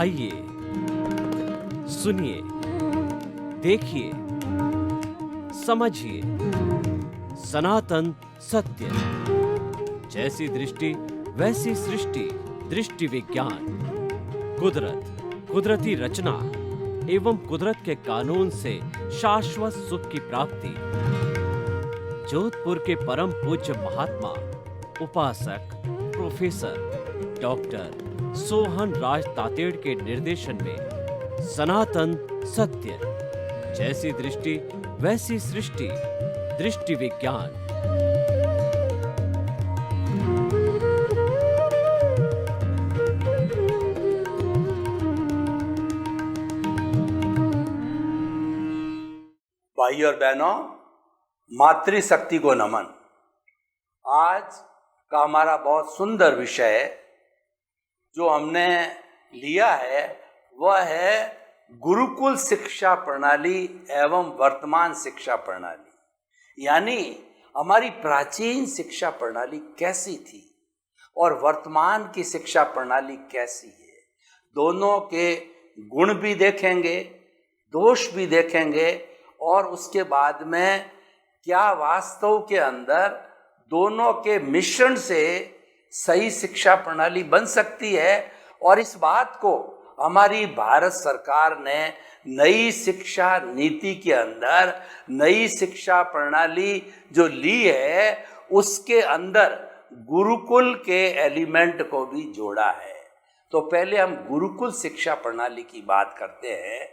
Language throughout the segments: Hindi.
आइए सुनिए, देखिए, समझिए सनातन सत्य। जैसी दृष्टि वैसी सृष्टि, दृष्टि विज्ञान। कुदरत, कुदरती रचना एवं कुदरत के कानून से शाश्वत सुख की प्राप्ति। जोधपुर के परम पूज्य महात्मा उपासक प्रोफेसर डॉक्टर सोहन राज तातेड़ के निर्देशन में सनातन सत्य। जैसी दृष्टि वैसी सृष्टि, दृष्टि विज्ञान। भाई और बहनों, मातृशक्ति को नमन। आज का हमारा बहुत सुंदर विषय जो हमने लिया है वह है गुरुकुल शिक्षा प्रणाली एवं वर्तमान शिक्षा प्रणाली। यानी हमारी प्राचीन शिक्षा प्रणाली कैसी थी और वर्तमान की शिक्षा प्रणाली कैसी है। दोनों के गुण भी देखेंगे, दोष भी देखेंगे और उसके बाद में क्या वास्तव के अंदर दोनों के मिश्रण से सही शिक्षा प्रणाली बन सकती है। और इस बात को हमारी भारत सरकार ने नई शिक्षा नीति के अंदर नई शिक्षा प्रणाली जो ली है उसके अंदर गुरुकुल के एलिमेंट को भी जोड़ा है। तो पहले हम गुरुकुल शिक्षा प्रणाली की बात करते हैं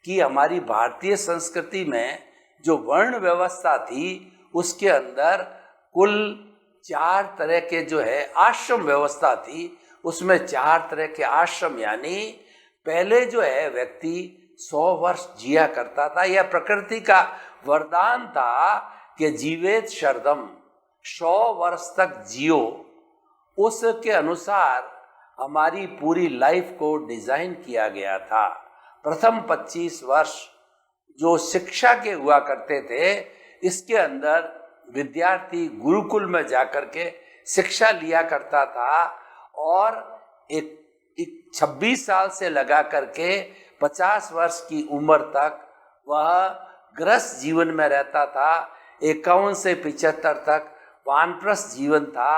कि हमारी भारतीय संस्कृति में जो वर्ण व्यवस्था थी उसके अंदर कुल 4 तरह के जो है आश्रम व्यवस्था थी। उसमें 4 तरह के आश्रम, यानी पहले जो है व्यक्ति 100 वर्ष जिया करता था। यह प्रकृति का वरदान था कि जीवेत शरदम, 100 वर्ष तक जियो। उसके अनुसार हमारी पूरी लाइफ को डिजाइन किया गया था। प्रथम 25 वर्ष जो शिक्षा के हुआ करते थे, इसके अंदर विद्यार्थी गुरुकुल में जाकर के शिक्षा लिया करता था और एक 26 साल से लगा करके 50 वर्ष की उम्र तक वह गृहस्थ जीवन में रहता था। 51 से 75 तक वानप्रस्थ जीवन था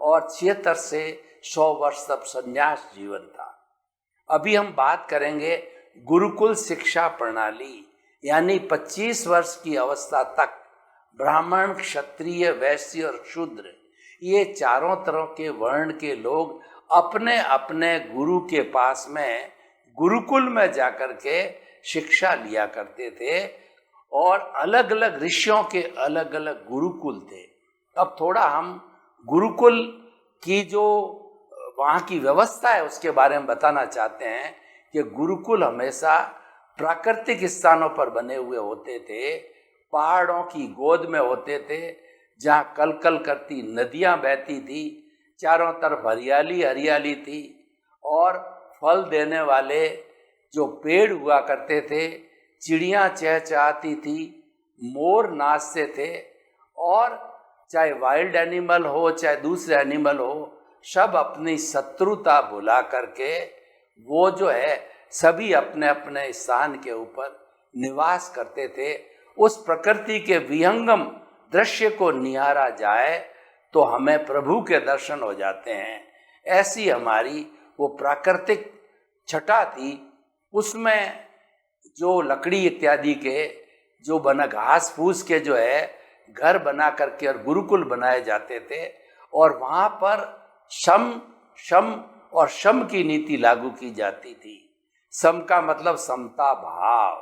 और 76 से 100 वर्ष तक संन्यास जीवन था। अभी हम बात करेंगे गुरुकुल शिक्षा प्रणाली, यानी 25 वर्ष की अवस्था तक ब्राह्मण, क्षत्रिय, वैश्य और शूद्र, ये चारों तरह के वर्ण के लोग अपने अपने गुरु के पास में गुरुकुल में जाकर के शिक्षा लिया करते थे। और अलग अलग ऋषियों के अलग अलग गुरुकुल थे। अब थोड़ा हम गुरुकुल की जो वहाँ की व्यवस्था है उसके बारे में बताना चाहते हैं कि गुरुकुल हमेशा प्राकृतिक स्थानों पर बने हुए होते थे, पहाड़ों की गोद में होते थे, जहाँ कलकल करती नदियाँ बहती थी, चारों तरफ हरियाली हरियाली थी और फल देने वाले जो पेड़ हुआ करते थे, चिड़ियाँ चहचहाती थी, मोर नाचते थे और चाहे वाइल्ड एनिमल हो चाहे दूसरे एनिमल हो, सब अपनी शत्रुता भुला करके वो जो है सभी अपने अपने स्थान के ऊपर निवास करते थे। उस प्रकृति के विहंगम दृश्य को निहारा जाए तो हमें प्रभु के दर्शन हो जाते हैं। ऐसी हमारी वो प्राकृतिक छटा थी। उसमें जो लकड़ी इत्यादि के जो बना घास फूस के जो है घर बना करके और गुरुकुल बनाए जाते थे और वहाँ पर शम और शम की नीति लागू की जाती थी। सम का मतलब समता भाव,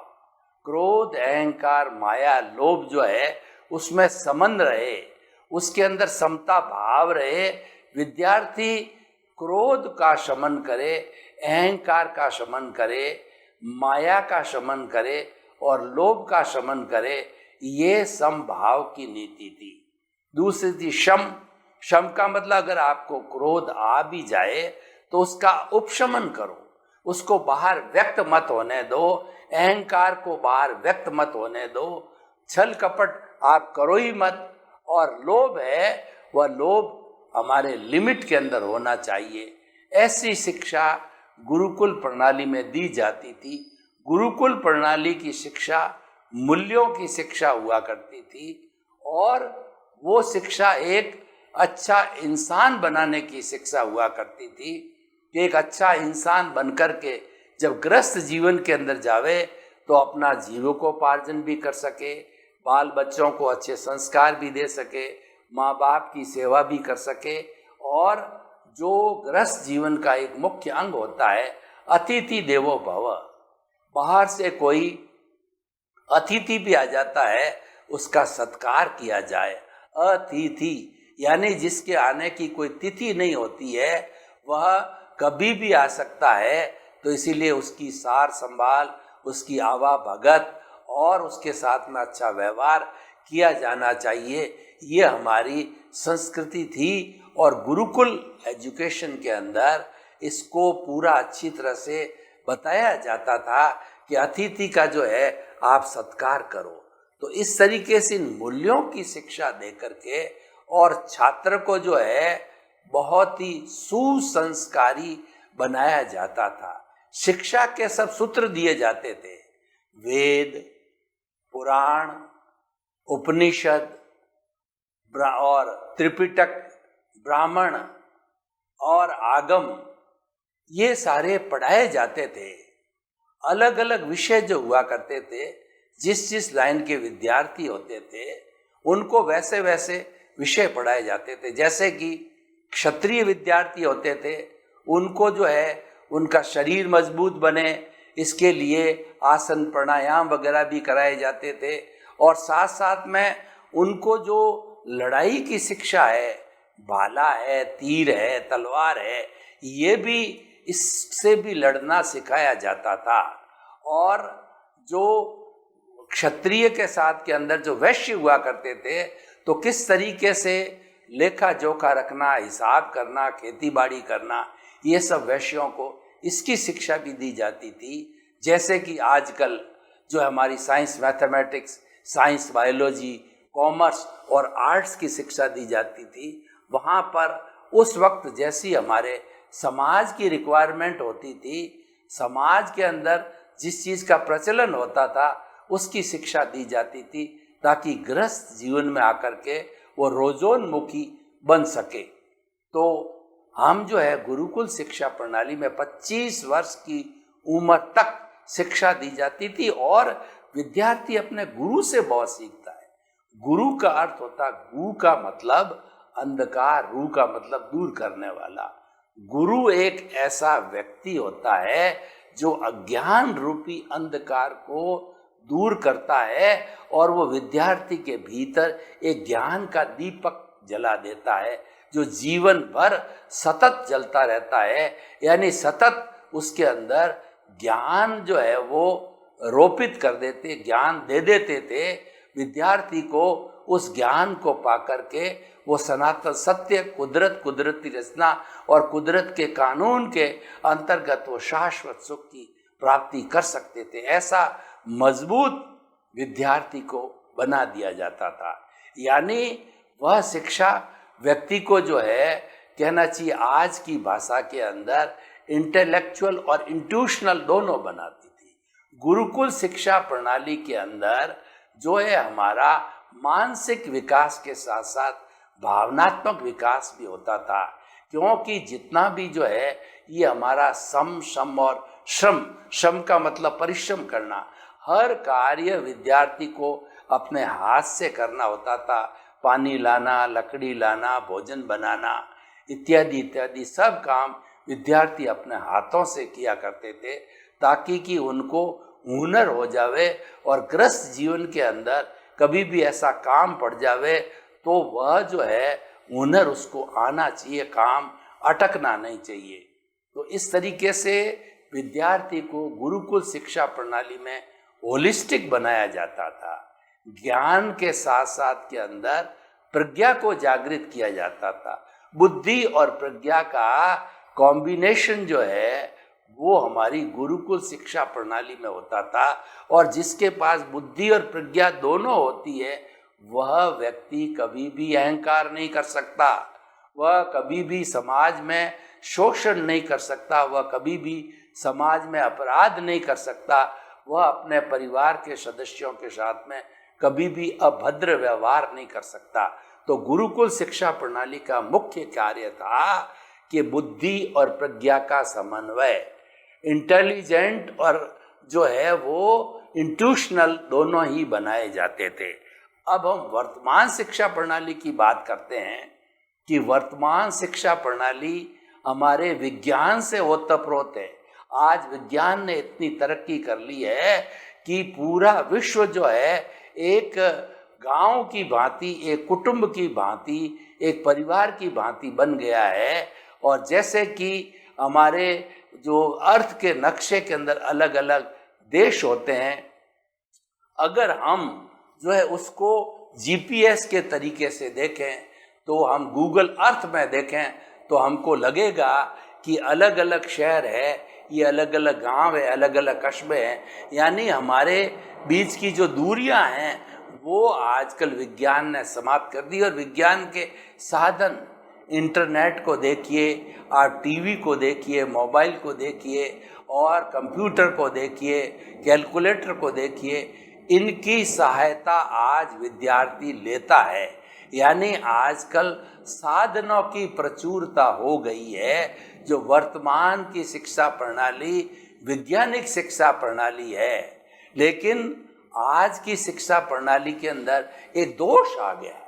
क्रोध, अहंकार, माया, लोभ जो है उसमें समन रहे, उसके अंदर समता भाव रहे। विद्यार्थी क्रोध का शमन करे, अहंकार का शमन करे, माया का शमन करे और लोभ का शमन करे। ये समभाव की नीति थी। दूसरी थी शम। शम का मतलब अगर आपको क्रोध आ भी जाए तो उसका उपशमन करो, उसको बाहर व्यक्त मत होने दो, अहंकार को बाहर व्यक्त मत होने दो, छल कपट आप करो ही मत। और लोभ है वह लोभ हमारे लिमिट के अंदर होना चाहिए। ऐसी शिक्षा गुरुकुल प्रणाली में दी जाती थी। गुरुकुल प्रणाली की शिक्षा मूल्यों की शिक्षा हुआ करती थी और वो शिक्षा एक अच्छा इंसान बनाने की शिक्षा हुआ करती थी कि एक अच्छा इंसान बनकर के जब गृहस्थ जीवन के अंदर जावे तो अपना जीविकोपार्जन भी कर सके, बाल बच्चों को अच्छे संस्कार भी दे सके, माँ बाप की सेवा भी कर सके। और जो गृहस्थ जीवन का एक मुख्य अंग होता है अतिथि देवो भव, बाहर से कोई अतिथि भी आ जाता है उसका सत्कार किया जाए। अतिथि यानी जिसके आने की कोई तिथि नहीं होती है, वह कभी भी आ सकता है, तो इसीलिए उसकी सार संभाल, उसकी आवाभगत और उसके साथ में अच्छा व्यवहार किया जाना चाहिए। ये हमारी संस्कृति थी और गुरुकुल एजुकेशन के अंदर इसको पूरा अच्छी तरह से बताया जाता था कि अतिथि का जो है आप सत्कार करो। तो इस तरीके से इन मूल्यों की शिक्षा दे करके और छात्र को जो है बहुत ही सुसंस्कारी बनाया जाता था। शिक्षा के सब सूत्र दिए जाते थे, वेद, पुराण, उपनिषद और त्रिपिटक, ब्राह्मण और आगम, ये सारे पढ़ाए जाते थे। अलग अलग विषय जो हुआ करते थे, जिस जिस लाइन के विद्यार्थी होते थे उनको वैसे वैसे विषय पढ़ाए जाते थे। जैसे कि क्षत्रिय विद्यार्थी होते थे, उनको जो है उनका शरीर मजबूत बने इसके लिए आसन प्राणायाम वगैरह भी कराए जाते थे। और साथ साथ में उनको जो लड़ाई की शिक्षा है, भाला है, तीर है, तलवार है, ये भी इससे भी लड़ना सिखाया जाता था। और जो क्षत्रिय के साथ के अंदर जो वैश्य हुआ करते थे, तो किस तरीके से लेखा जोखा रखना, हिसाब करना, खेती बाड़ी करना, ये सब वैश्यों को इसकी शिक्षा भी दी जाती थी। जैसे कि आजकल जो हमारी science mathematics, science biology, commerce और आर्ट्स की शिक्षा दी जाती थी, वहाँ पर उस वक्त जैसी हमारे समाज की रिक्वायरमेंट होती थी, समाज के अंदर जिस चीज़ का प्रचलन होता था उसकी शिक्षा दी जाती थी, ताकि गृहस्थ जीवन में आकर के वो रोजोन्मुखी बन सके। तो हम जो है गुरुकुल शिक्षा प्रणाली में 25 वर्ष की उम्र तक शिक्षा दी जाती थी और विद्यार्थी अपने गुरु से बहुत सीखता है। गुरु का अर्थ होता है, गु का मतलब अंधकार, रू का मतलब दूर करने वाला। गुरु एक ऐसा व्यक्ति होता है जो अज्ञान रूपी अंधकार को दूर करता है और वो विद्यार्थी के भीतर एक ज्ञान का दीपक जला देता है, जो जीवन भर सतत जलता रहता है। यानी सतत उसके अंदर ज्ञान जो है वो रोपित कर देते, ज्ञान दे देते थे विद्यार्थी को। उस ज्ञान को पाकर के वो सनातन सत्य, कुदरत, कुदरती रचना और कुदरत के कानून के अंतर्गत वो शाश्वत सुख की प्राप्ति कर सकते थे। ऐसा मजबूत विद्यार्थी को बना दिया जाता था। यानी वह शिक्षा व्यक्ति को जो है कहना चाहिए आज की भाषा के अंदर इंटेलेक्चुअल और इंट्यूशनल दोनों बनाती थी। गुरुकुल शिक्षा प्रणाली के अंदर जो है हमारा मानसिक विकास के साथ साथ भावनात्मक विकास भी होता था, क्योंकि जितना भी जो है ये हमारा सम, शम और श्रम, श्रम का मतलब परिश्रम करना, हर कार्य विद्यार्थी को अपने हाथ से करना होता था। पानी लाना, लकड़ी लाना, भोजन बनाना इत्यादि इत्यादि सब काम विद्यार्थी अपने हाथों से किया करते थे, ताकि कि उनको हुनर हो जावे और गृहस्थ जीवन के अंदर कभी भी ऐसा काम पड़ जावे तो वह जो है हुनर उसको आना चाहिए, काम अटकना नहीं चाहिए। तो इस तरीके से विद्यार्थी को गुरुकुल शिक्षा प्रणाली में होलिस्टिक बनाया जाता था। ज्ञान के साथ साथ के अंदर प्रज्ञा को जागृत किया जाता था। बुद्धि और प्रज्ञा का कॉम्बिनेशन जो है वो हमारी गुरुकुल शिक्षा प्रणाली में होता था। और जिसके पास बुद्धि और प्रज्ञा दोनों होती है वह व्यक्ति कभी भी अहंकार नहीं कर सकता, वह कभी भी समाज में शोषण नहीं कर सकता, वह कभी भी समाज में अपराध नहीं कर सकता, वह अपने परिवार के सदस्यों के साथ में कभी भी अभद्र व्यवहार नहीं कर सकता। तो गुरुकुल शिक्षा प्रणाली का मुख्य कार्य था कि बुद्धि और प्रज्ञा का समन्वय, इंटेलिजेंट और जो है वो इंट्यूशनल दोनों ही बनाए जाते थे। अब हम वर्तमान शिक्षा प्रणाली की बात करते हैं कि वर्तमान शिक्षा प्रणाली हमारे विज्ञान से ओतप्रोत है। आज विज्ञान ने इतनी तरक्की कर ली है कि पूरा विश्व जो है एक गांव की भांति, एक कुटुंब की भांति, एक परिवार की भांति बन गया है। और जैसे कि हमारे जो अर्थ के नक्शे के अंदर अलग अलग देश होते हैं, अगर हम जो है उसको जीपीएस के तरीके से देखें, तो हम गूगल अर्थ में देखें तो हमको लगेगा कि अलग अलग शहर है, ये अलग अलग गांव है, अलग अलग कस्बे हैं, यानी हमारे बीच की जो दूरियां हैं वो आजकल विज्ञान ने समाप्त कर दी। और विज्ञान के साधन, इंटरनेट को देखिए, आप टीवी को देखिए, मोबाइल को देखिए और कंप्यूटर को देखिए, कैलकुलेटर को देखिए, इनकी सहायता आज विद्यार्थी लेता है। यानी आजकल साधनों की प्रचुरता हो गई है। जो वर्तमान की शिक्षा प्रणाली वैज्ञानिक शिक्षा प्रणाली है, लेकिन आज की शिक्षा प्रणाली के अंदर एक दोष आ गया है।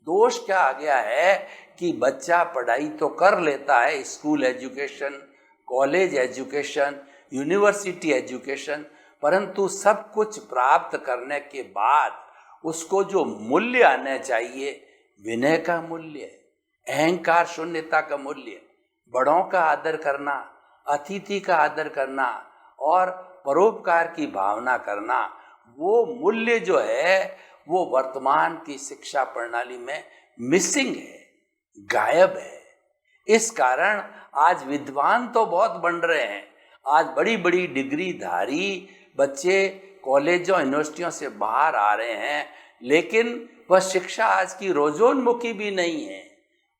दोष क्या आ गया है कि बच्चा पढ़ाई तो कर लेता है, school education, college education, university education, परंतु सब कुछ प्राप्त करने के बाद उसको जो मूल्य आने चाहिए, विनय का मूल्य, अहंकार शून्यता का मूल्य, बड़ों का आदर करना, अतिथि का आदर करना और परोपकार की भावना करना, वो मूल्य जो है वो वर्तमान की शिक्षा प्रणाली में मिसिंग है, गायब है। इस कारण आज विद्वान तो बहुत बन रहे हैं, आज बड़ी बड़ी डिग्री धारी बच्चे कॉलेजों यूनिवर्सिटियों से बाहर आ रहे हैं, लेकिन वह शिक्षा आज की रोजोन्मुखी भी नहीं है।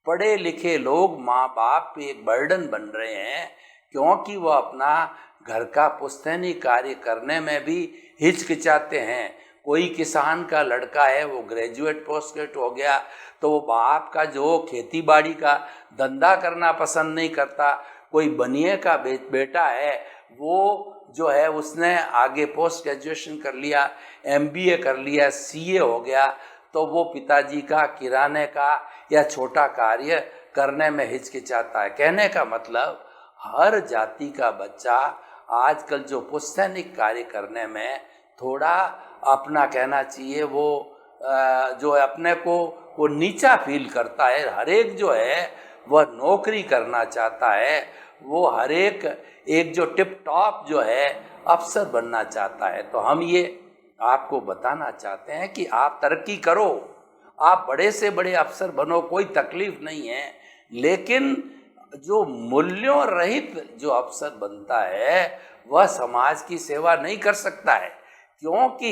पढ़े लिखे लोग माँ बाप पे एक बर्डन बन रहे हैं, क्योंकि वह अपना घर का पुश्तैनी कार्य करने में भी हिचकिचाते हैं। कोई किसान का लड़का है, वो ग्रेजुएट पोस्ट ग्रेजुएट हो गया, तो वो बाप का जो खेती बाड़ी का धंधा करना पसंद नहीं करता। कोई बनिए का बेटा है, वो जो है उसने आगे पोस्ट ग्रेजुएशन कर लिया, एमबीए कर लिया, सीए हो गया, तो वो पिताजी का किराने का या छोटा कार्य करने में हिचकिचाता है। कहने का मतलब हर जाति का बच्चा आजकल जो पुस्तैनिक कार्य करने में थोड़ा अपना कहना चाहिए, वो जो है अपने को वो नीचा फील करता है। हर एक जो है वह नौकरी करना चाहता है, वो हर एक जो टिप टॉप जो है अफसर बनना चाहता है। तो हम ये आपको बताना चाहते हैं कि आप तरक्की करो, आप बड़े से बड़े अफसर बनो, कोई तकलीफ नहीं है, लेकिन जो मूल्यों रहित जो अफसर बनता है वह समाज की सेवा नहीं कर सकता है। क्योंकि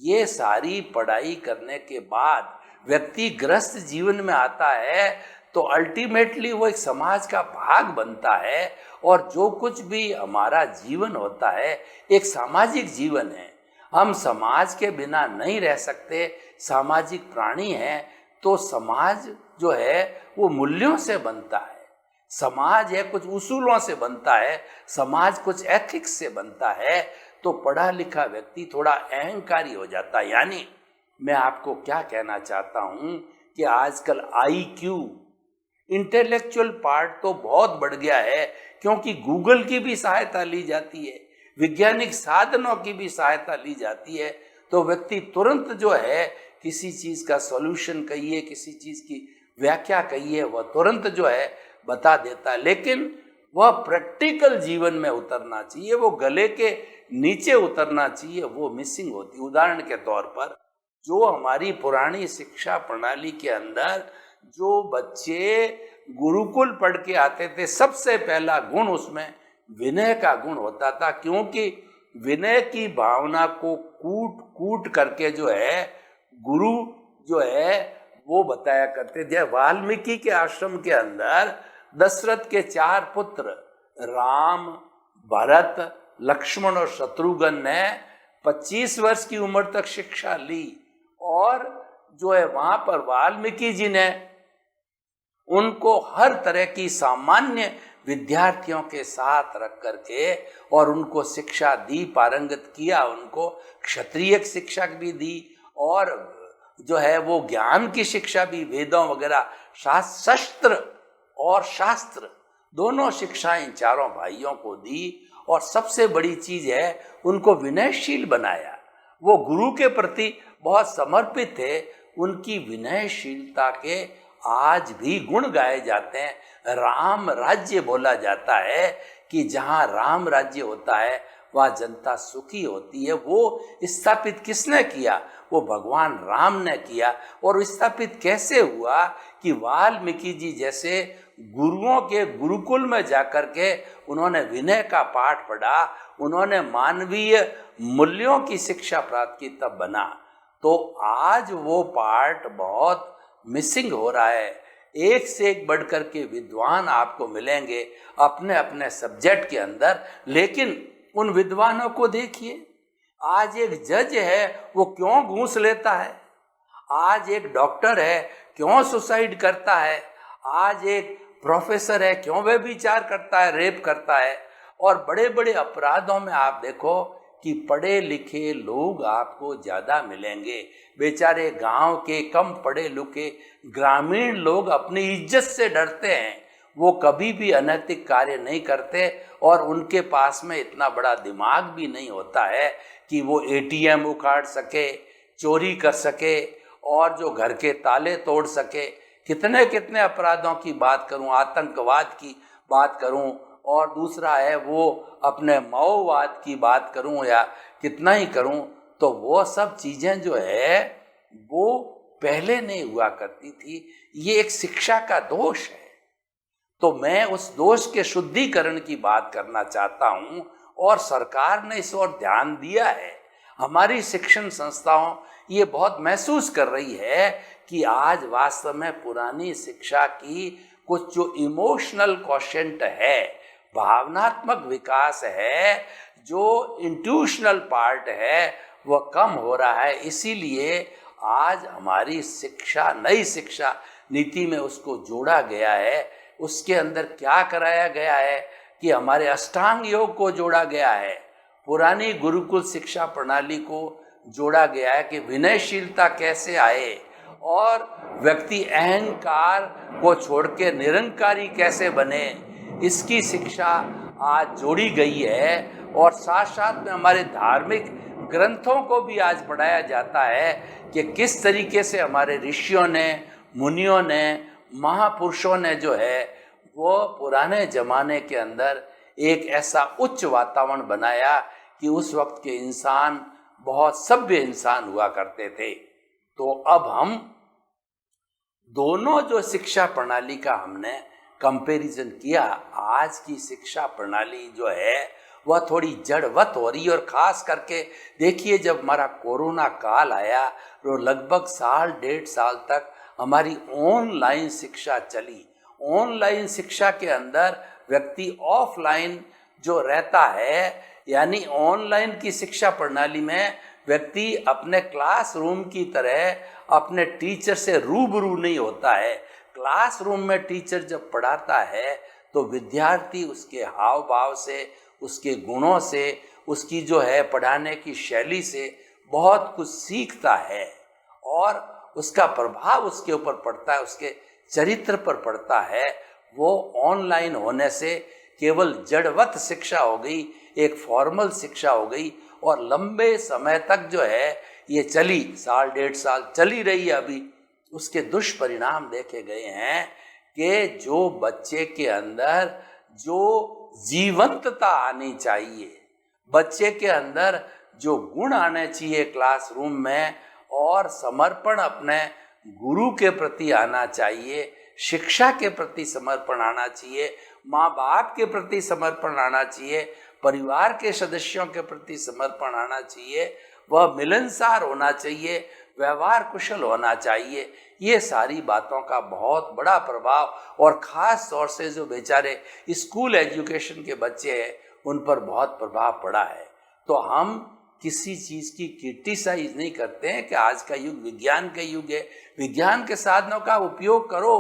ये सारी पढ़ाई करने के बाद व्यक्ति ग्रस्त जीवन में आता है, तो अल्टीमेटली वो एक समाज का भाग बनता है। और जो कुछ भी हमारा जीवन होता है एक सामाजिक जीवन है, हम समाज के बिना नहीं रह सकते, सामाजिक प्राणी हैं। तो समाज जो है वो मूल्यों से बनता है, समाज है कुछ उसूलों से बनता है, समाज कुछ एथिक्स से बनता है। तो पढ़ा लिखा व्यक्ति थोड़ा अहंकारी हो जाता है। यानी मैं आपको क्या कहना चाहता हूँ कि आजकल IQ इंटेलेक्चुअल पार्ट तो बहुत बढ़ गया है, क्योंकि गूगल की भी सहायता ली जाती है, वैज्ञानिक साधनों की भी सहायता ली जाती है। तो व्यक्ति तुरंत जो है किसी चीज़ का सॉल्यूशन कहिए, किसी चीज़ की व्याख्या कहिए, वह तुरंत जो है बता देता है। लेकिन वह प्रैक्टिकल जीवन में उतरना चाहिए, वो गले के नीचे उतरना चाहिए, वो मिसिंग होती। उदाहरण के तौर पर जो हमारी पुरानी शिक्षा प्रणाली के अंदर जो बच्चे गुरुकुल पढ़ के आते थे, सबसे पहला गुण उसमें विनय का गुण होता था। क्योंकि विनय की भावना को कूट कूट करके जो है गुरु जो है वो बताया करते थे। वाल्मीकि के आश्रम के अंदर दशरथ के 4 पुत्र राम, भरत, लक्ष्मण और शत्रुघ्न ने 25 वर्ष की उम्र तक शिक्षा ली, और जो है वहां पर वाल्मीकि जी ने उनको हर तरह की सामान्य विद्यार्थियों के साथ रख करके और उनको शिक्षा दी, पारंगत किया, उनको क्षत्रिय शिक्षा भी दी और जो है वो ज्ञान की शिक्षा भी, वेदों वगैरह, शस्त्र और शास्त्र दोनों शिक्षाएं इन चारों भाइयों को दी। और सबसे बड़ी चीज है, उनको विनयशील बनाया। वो गुरु के प्रति बहुत समर्पित थे। उनकी विनयशीलता के आज भी गुण गाए जाते हैं। राम राज्य बोला जाता है कि जहाँ राम राज्य होता है वहाँ जनता सुखी होती है। वो स्थापित किसने किया? वो भगवान राम ने किया। और स्थापित कैसे हुआ कि वाल्मीकि जी जैसे गुरुओं के गुरुकुल में जाकर के उन्होंने विनय का पाठ पढ़ा, उन्होंने मानवीय मूल्यों की शिक्षा प्राप्त की, तब बना। तो आज वो पाठ बहुत मिसिंग हो रहा है। एक से एक बढ़कर के विद्वान आपको मिलेंगे अपने अपने सब्जेक्ट के अंदर, लेकिन उन विद्वानों को देखिए। आज एक जज है वो क्यों घूस लेता है, आज एक डॉक्टर है क्यों सुसाइड करता है, आज एक प्रोफेसर है क्यों व्यभिचार करता है, रेप करता है। और बड़े बड़े अपराधों में आप देखो कि पढ़े लिखे लोग आपको ज्यादा मिलेंगे। बेचारे गांव के कम पढ़े लिखे ग्रामीण लोग अपनी इज्जत से डरते हैं, वो कभी भी अनैतिक कार्य नहीं करते और उनके पास में इतना बड़ा दिमाग भी नहीं होता है कि वो एटीएम उखाड़ सके, चोरी कर सके और जो घर के ताले तोड़ सके। कितने कितने अपराधों की बात करूं, आतंकवाद की बात करूं, और दूसरा है वो अपने माओवाद की बात करूं या कितना ही करूं, तो वो सब चीजें जो है वो पहले नहीं हुआ करती थी। ये एक शिक्षा का दोष है। तो मैं उस दोष के शुद्धिकरण की बात करना चाहता हूं और सरकार ने इस ओर ध्यान दिया है। हमारी शिक्षण संस्थाओं ये बहुत महसूस कर रही है कि आज वास्तव में पुरानी शिक्षा की कुछ जो इमोशनल क्वोशेंट है, भावनात्मक विकास है, जो इंट्यूशनल पार्ट है, वह कम हो रहा है। इसीलिए आज हमारी शिक्षा, नई शिक्षा नीति में उसको जोड़ा गया है। उसके अंदर क्या कराया गया है कि हमारे अष्टांग योग को जोड़ा गया है, पुरानी गुरुकुल शिक्षा प्रणाली को जोड़ा गया है कि विनयशीलता कैसे आए और व्यक्ति अहंकार को छोड़ के निरंकारी कैसे बने, इसकी शिक्षा आज जोड़ी गई है। और साथ साथ में हमारे धार्मिक ग्रंथों को भी आज पढ़ाया जाता है कि किस तरीके से हमारे ऋषियों ने, मुनियों ने, महापुरुषों ने जो है वो पुराने जमाने के अंदर एक ऐसा उच्च वातावरण बनाया कि उस वक्त के इंसान बहुत सभ्य इंसान हुआ करते थे। तो अब हम दोनों जो शिक्षा प्रणाली का हमने कंपैरिजन किया, आज की शिक्षा प्रणाली जो है वह थोड़ी जड़वत हो रही है। और खास करके देखिए, जब हमारा कोरोना काल आया तो लगभग 1.5 साल तक हमारी ऑनलाइन शिक्षा चली। ऑनलाइन शिक्षा के अंदर व्यक्ति ऑफलाइन जो रहता है, यानी ऑनलाइन की शिक्षा प्रणाली में व्यक्ति अपने क्लासरूम की तरह अपने टीचर से रूबरू नहीं होता है। क्लासरूम में टीचर जब पढ़ाता है तो विद्यार्थी उसके हाव भाव से, उसके गुणों से, उसकी जो है पढ़ाने की शैली से बहुत कुछ सीखता है और उसका प्रभाव उसके ऊपर पड़ता है, उसके चरित्र पर पड़ता है। वो ऑनलाइन होने से केवल जड़वत शिक्षा हो गई, एक फॉर्मल शिक्षा हो गई और लंबे समय तक जो है ये चली, 1.5 साल चली रही है अभी। उसके दुष्परिणाम देखे गए हैं कि जो बच्चे के अंदर जो जीवंतता आनी चाहिए, बच्चे के अंदर जो गुण आने चाहिए क्लासरूम में, और समर्पण अपने गुरु के प्रति आना चाहिए, शिक्षा के प्रति समर्पण आना चाहिए, माँ बाप के प्रति समर्पण आना चाहिए, परिवार के सदस्यों के प्रति समर्पण आना चाहिए, वह मिलनसार होना चाहिए, व्यवहार कुशल होना चाहिए। ये सारी बातों का बहुत बड़ा प्रभाव और ख़ास तौर से जो बेचारे स्कूल एजुकेशन के बच्चे हैं उन पर बहुत प्रभाव पड़ा है। तो हम किसी चीज़ की क्रिटिसाइज नहीं करते हैं कि आज का युग विज्ञान का युग है, विज्ञान के साधनों का उपयोग करो,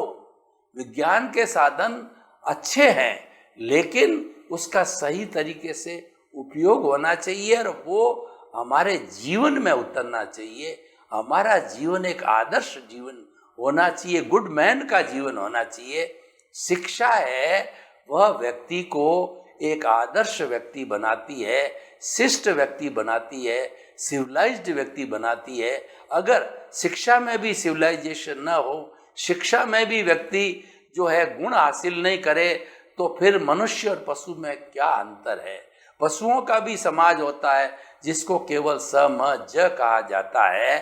विज्ञान के साधन अच्छे हैं, लेकिन उसका सही तरीके से उपयोग होना चाहिए और वो हमारे जीवन में उतरना चाहिए। हमारा जीवन एक आदर्श जीवन होना चाहिए, गुड मैन का जीवन होना चाहिए। शिक्षा है वह व्यक्ति को एक आदर्श व्यक्ति बनाती है, शिष्ट व्यक्ति बनाती है, सिविलाइज्ड व्यक्ति बनाती है। अगर शिक्षा में भी सिविलाइजेशन न हो, शिक्षा में भी व्यक्ति जो है गुण हासिल नहीं करे, तो फिर मनुष्य और पशु में क्या अंतर है। पशुओं का भी समाज होता है जिसको केवल स म ज कहा जाता है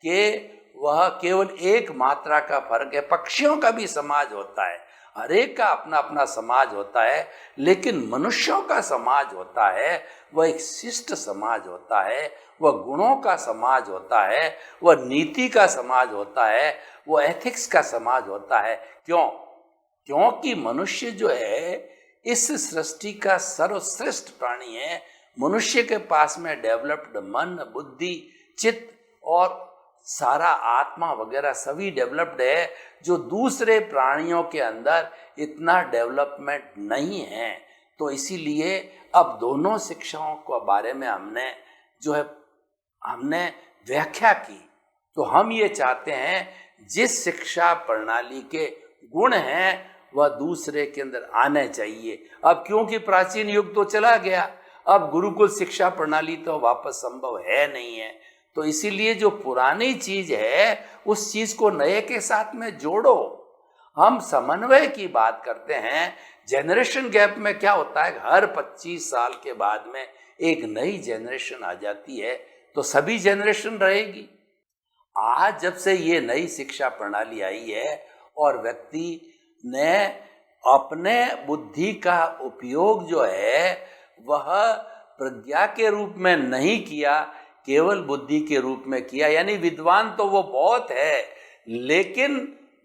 कि वह केवल एक मात्रा का फर्क है। पक्षियों का भी समाज होता है, हर एक का अपना अपना समाज होता है, लेकिन मनुष्यों का समाज होता है वह एक शिष्ट समाज होता है, वह गुणों का समाज होता है, वह नीति का समाज होता है, वह एथिक्स का समाज होता है। क्योंकि मनुष्य जो है इस सृष्टि का सर्वश्रेष्ठ प्राणी है। मनुष्य के पास में डेवलप्ड मन, बुद्धि, चित्त और सारा आत्मा वगैरह सभी डेवलप्ड है, जो दूसरे प्राणियों के अंदर इतना डेवलपमेंट नहीं है। तो इसीलिए अब दोनों शिक्षाओं के बारे में हमने व्याख्या की। तो हम ये चाहते हैं जिस शिक्षा प्रणाली के गुण हैं वह दूसरे के अंदर आने चाहिए। अब क्योंकि प्राचीन युग तो चला गया, अब गुरुकुल शिक्षा प्रणाली तो वापस संभव है नहीं है, तो इसीलिए जो पुरानी चीज है उस चीज को नए के साथ में जोड़ो। हम समन्वय की बात करते हैं। जनरेशन गैप में क्या होता है, हर 25 साल के बाद में एक नई जनरेशन आ जाती है, तो सभी जनरेशन रहेगी। आज जब से ये नई शिक्षा प्रणाली आई है और व्यक्ति ने अपने बुद्धि का उपयोग जो है वह प्रज्ञा के रूप में नहीं किया, केवल बुद्धि के रूप में किया। यानी विद्वान तो वो बहुत है, लेकिन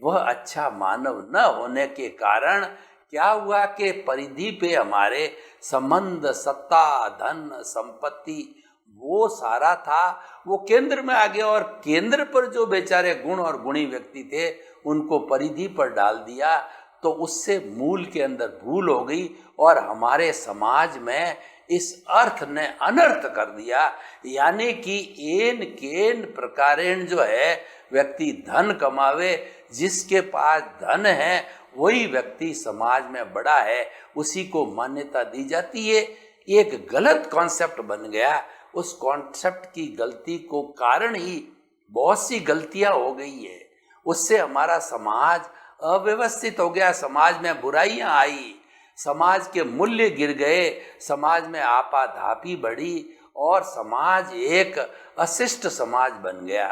वह अच्छा मानव न होने के कारण क्या हुआ कि परिधि पे हमारे संबंध, सत्ता, धन, संपत्ति वो सारा था, वो केंद्र में आ गया और केंद्र पर जो बेचारे गुण और गुणी व्यक्ति थे उनको परिधि पर डाल दिया। तो उससे मूल के अंदर भूल हो गई और हमारे समाज में इस अर्थ ने अनर्थ कर दिया। यानी कि एन केन प्रकारेण जो है व्यक्ति धन कमावे, जिसके पास धन है वही व्यक्ति समाज में बड़ा है, उसी को मान्यता दी जाती है। एक गलत कॉन्सेप्ट बन गया। उस कॉन्सेप्ट की गलती को कारण ही बहुत सी गलतियां हो गई है। उससे हमारा समाज अव्यवस्थित हो गया, समाज में बुराइयां आई, समाज के मूल्य गिर गए, समाज में आपाधापी बढ़ी और समाज एक अशिष्ट समाज बन गया।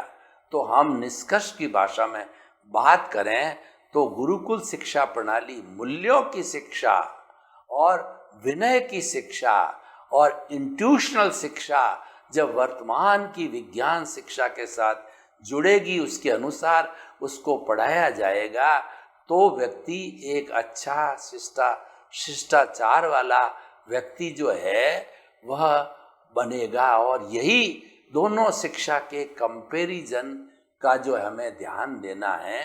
तो हम निष्कर्ष की भाषा में बात करें तो गुरुकुल शिक्षा प्रणाली मूल्यों की शिक्षा और विनय की शिक्षा और इंट्यूशनल शिक्षा जब वर्तमान की विज्ञान शिक्षा के साथ जुड़ेगी, उसके अनुसार उसको पढ़ाया जाएगा, तो व्यक्ति एक अच्छा शिष्टाचार वाला व्यक्ति जो है वह बनेगा। और यही दोनों शिक्षा के कंपैरिजन का जो हमें ध्यान देना है।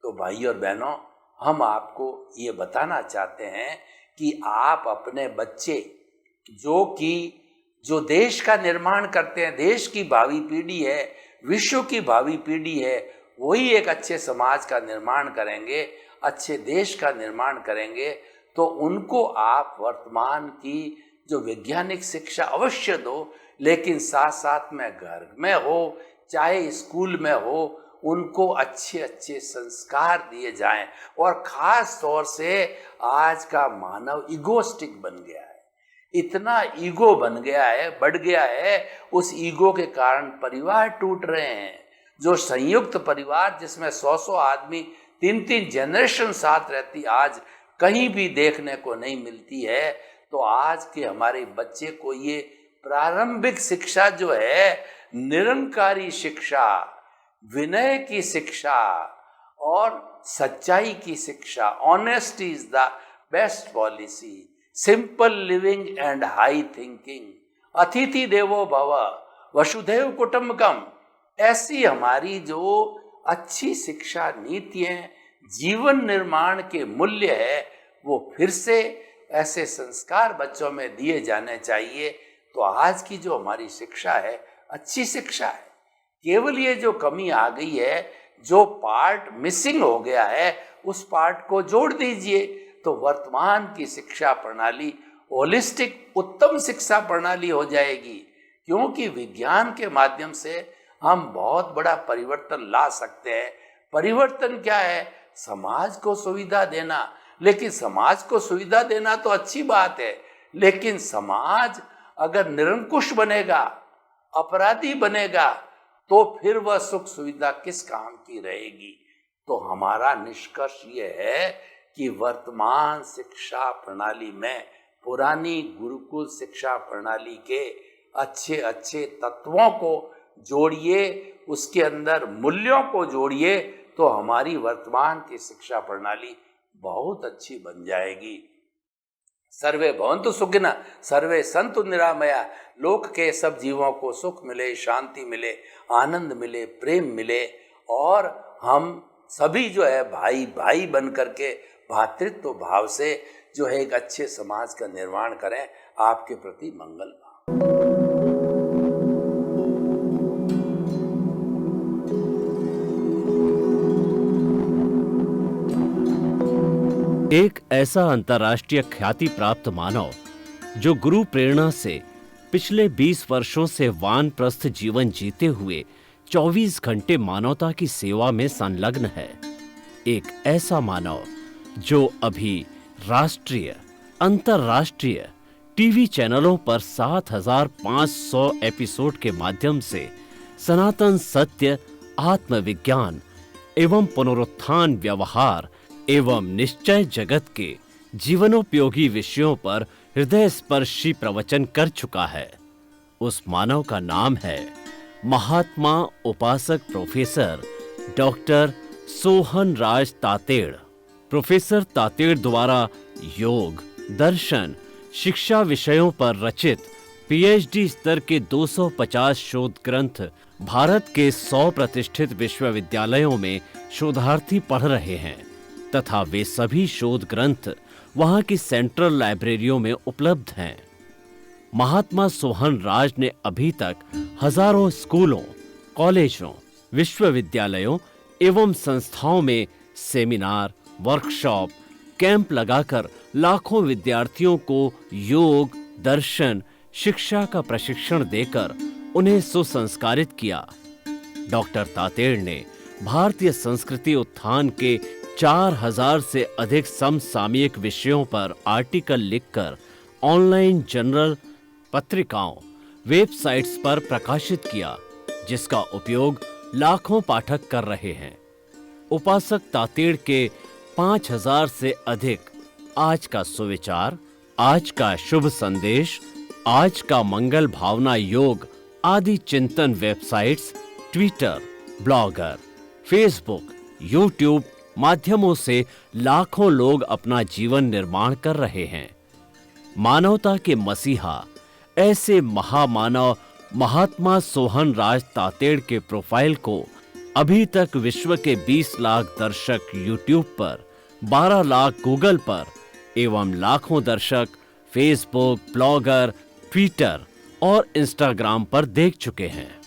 तो भाई और बहनों, हम आपको ये बताना चाहते हैं कि आप अपने बच्चे जो देश का निर्माण करते हैं, देश की भावी पीढ़ी है, विश्व की भावी पीढ़ी है, वही एक अच्छे समाज का निर्माण करेंगे, अच्छे देश का निर्माण करेंगे। तो उनको आप वर्तमान की जो वैज्ञानिक शिक्षा अवश्य दो, लेकिन साथ साथ में घर में हो चाहे स्कूल में हो, उनको अच्छे अच्छे संस्कार दिए जाएं। और खास तौर से आज का मानव इगोस्टिक बन गया है, इतना ईगो बन गया है, बढ़ गया है। उस ईगो के कारण परिवार टूट रहे हैं। जो संयुक्त परिवार जिसमें 100 आदमी 3 जनरेशन साथ रहती, आज कहीं भी देखने को नहीं मिलती है। तो आज के हमारे बच्चे को ये प्रारंभिक शिक्षा जो है, निरंकारी शिक्षा, विनय की शिक्षा और सच्चाई की शिक्षा, honesty is the best policy, simple living and high thinking, अतिथि देवो भव, वसुधैव कुटुंबकम, ऐसी हमारी जो अच्छी शिक्षा नीति है, जीवन निर्माण के मूल्य है, वो फिर से ऐसे संस्कार बच्चों में दिए जाने चाहिए। तो आज की जो हमारी शिक्षा है अच्छी शिक्षा है। केवल ये जो कमी आ गई है, जो पार्ट मिसिंग हो गया है, उस पार्ट को जोड़ दीजिए तो वर्तमान की शिक्षा प्रणाली होलिस्टिक उत्तम शिक्षा प्रणाली हो जाएगी। क्योंकि विज्ञान के माध्यम से हम बहुत बड़ा परिवर्तन ला सकते हैं। परिवर्तन क्या है? समाज को सुविधा देना। लेकिन समाज को सुविधा देना तो अच्छी बात है, लेकिन समाज अगर निरंकुश बनेगा, अपराधी बनेगा, तो फिर वह सुख सुविधा किस काम की रहेगी। तो हमारा निष्कर्ष ये है कि वर्तमान शिक्षा प्रणाली में पुरानी गुरुकुल शिक्षा प्रणाली के अच्छे अच्छे तत्वों को जोड़िए, उसके अंदर मूल्यों को जोड़िए, तो हमारी वर्तमान की शिक्षा प्रणाली बहुत अच्छी बन जाएगी। सर्वे भवन्तु सुखिनः, सर्वे सन्तु निरामया। लोक के सब जीवों को सुख मिले, शांति मिले, आनंद मिले, प्रेम मिले, और हम सभी जो है भाई भाई बन करके भातृत्व भाव से जो है एक अच्छे समाज का निर्माण करें। आपके प्रति मंगल भाव। एक ऐसा अंतर्राष्ट्रीय ख्याति प्राप्त मानव जो गुरु प्रेरणा से पिछले 20 वर्षों से वानप्रस्थ जीवन जीते हुए 24 घंटे मानवता की सेवा में संलग्न है। एक ऐसा मानव जो अभी राष्ट्रीय, अंतर्राष्ट्रीय टीवी चैनलों पर 7,500 एपिसोड के माध्यम से सनातन सत्य, आत्मविज्ञान एवं पुनरुत्थान, व्यवहार एवं निश्चय जगत के जीवनोपयोगी विषयों पर हृदय स्पर्शी प्रवचन कर चुका है। उस मानव का नाम है महात्मा उपासक प्रोफेसर डॉक्टर सोहन राज तातेड़। प्रोफेसर तातेड़ द्वारा योग, दर्शन, शिक्षा विषयों पर रचित पीएचडी स्तर के 250 शोध ग्रंथ भारत के 100 प्रतिष्ठित विश्वविद्यालयों में शोधार्थी पढ़ रहे हैं तथा वे सभी शोध ग्रंथ वहां की सेंट्रल लाइब्रेरियों में उपलब्ध हैं। महात्मा सोहन राज ने अभी तक हजारों स्कूलों, कॉलेजों, विश्वविद्यालयों एवं संस्थाओं में सेमिनार, वर्कशॉप, कैंप लगाकर लाखों विद्यार्थियों को योग, दर्शन, शिक्षा का प्रशिक्षण देकर उन्हें सुसंस्कारित किया। डॉक्टर तातेड़ ने भारतीय संस्कृति उत्थान के 4000 से अधिक समसामयिक विषयों पर आर्टिकल लिखकर ऑनलाइन जर्नल, पत्रिकाओं, वेबसाइट्स पर प्रकाशित किया, जिसका उपयोग लाखों पाठक कर रहे हैं। उपासक तातेड़ के 5000 से अधिक आज का सुविचार, आज का शुभ संदेश, आज का मंगल भावना योग आदि चिंतन websites, Twitter, blogger, Facebook, YouTube माध्यमों से लाखों लोग अपना जीवन निर्माण कर रहे हैं। मानवता के मसीहा ऐसे महामानव महात्मा सोहन राज तातेड़ के प्रोफाइल को अभी तक विश्व के 20 लाख दर्शक यूट्यूब पर, 12 लाख गूगल पर एवं लाखों दर्शक फेसबुक, ब्लॉगर, ट्विटर और इंस्टाग्राम पर देख चुके हैं।